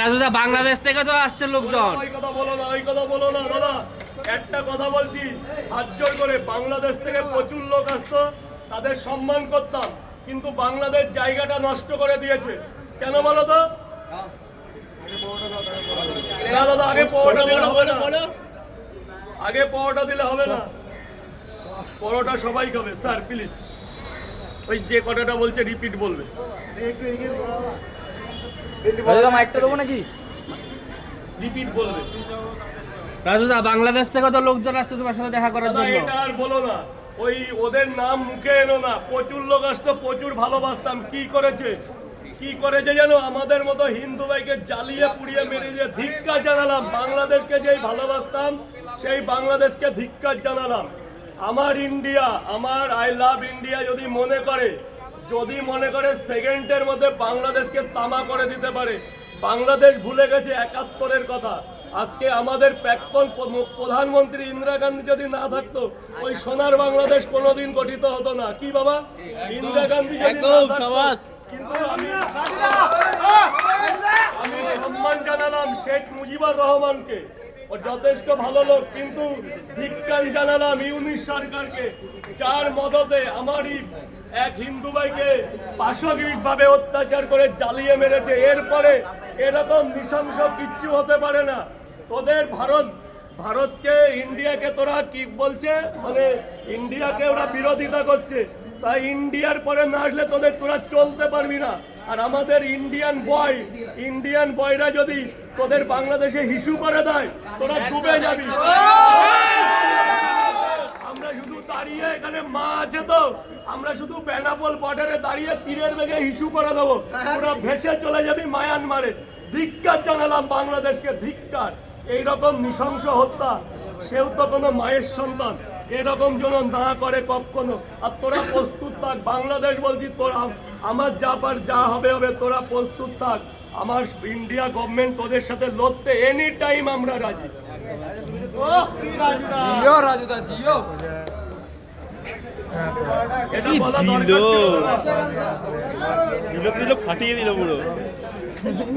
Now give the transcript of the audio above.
রাজুদা বাংলাদেশ থেকে তো আসছে লোকজন। ওই কথা বলো না দাদা, একটা কথা বলছি, হাত জোর করে বাংলাদেশ থেকে প্রচুর লোক আসতো, তাদের সম্মান করতাম, কিন্তু বাংলাদেশ জায়গাটা নষ্ট করে দিয়েছে। কেন বলো তো? না দাদা, আগে পরোটা দিলে হবে না, আগে পরোটা দিলে হবে না, পরোটা সবাই খাবে। স্যার প্লিজ, ওই যে কথাটা বলছে রিপিট বলবে। মাইকটা দেবো নাকি? রিপিট বলবে। রাজুদা বাংলাদেশ থেকে তো লোকজন আসছে তোমার সাথে দেখা করার জন্য। এটা আর বলো না, ওই ওদের নাম মুখে এনো না। প্রচুর লোক আসতো, প্রচুর ভালোবাসতাম। কি করেছে জানো? আমাদের মতো হিন্দু ভাইকে জ্বালিয়ে পুড়িয়ে মেরে দিয়ে ধিক্কার জানালাম। বাংলাদেশকে যেই ভালোবাসতাম সেই বাংলাদেশকে ধিক্কার জানালাম। আমার ইন্ডিয়া, আমার আই লাভ ইন্ডিয়া যদি মনে করে সেকেন্ডের মধ্যে বাংলাদেশকে তামা করে দিতে পারে। বাংলাদেশ ভুলে গেছে ৭১-এর কথা। আজকে আমাদের প্রাক্তন প্রধানমন্ত্রী ইন্দিরা গান্ধী যদি না থাকতো, ওই সোনার বাংলাদেশ কোনোদিন গঠিত হতো না। কি বাবা, ইন্দিরা গান্ধী যদি না থাকতো, কিন্তু আমি সম্মান জানালাম শেখ মুজিবুর রহমানকে, ও যথেষ্ট ভালো লোক, কিন্তু ধিক্কার জানালাম ইউনিশ সরকারকে, যার মদতে আমারই এক হিন্দু ভাইকে পাশবিকভাবে অত্যাচার করে জ্বালিয়ে মেরেছে। এরপরে এরকম নৃশংস কিচ্ছু হতে পারে না। তোদের ভারতকে ইন্ডিয়াকে তোরা কি বলছে, মানে ইন্ডিয়াকে ওরা বিরোধিতা করছে। তাই ইন্ডিয়ার পরে না আসলে তোরা চলতে পারবি না। আর আমাদের ইন্ডিয়ান বয়রা যদি তোদের বাংলাদেশে হিসু করে দেয়, তোরা ডুবে যাবি। আমরা শুধু দাঁড়িয়ে, এখানে মা আছে তো, আমরা শুধু বেনাপোল বর্ডারে দাঁড়িয়ে তীরের বেগে হিসু করে দেবো, তোরা ভেসে চলে যাবি মায়ানমারে। ধিক্কার জানালাম বাংলাদেশকে, ধিক্কার। এইরকম নৃশংস হত্যা, সেও তো কোনো মায়ের সন্তান, এরকম যেন না করে কখনো। আর তোরা প্রস্তুত থাক, বাংলাদেশ বলছি, তোরা আমার যা হবে, তোরা প্রস্তুত থাক। আমার ইন্ডিয়া গভর্নমেন্ট তোদের সাথে লড়তে এনি টাইম আমরা রাজি। রাজুদা জিও, এটা বলা দরকার ছিল না। ফাটিয়ে দিল পুরো।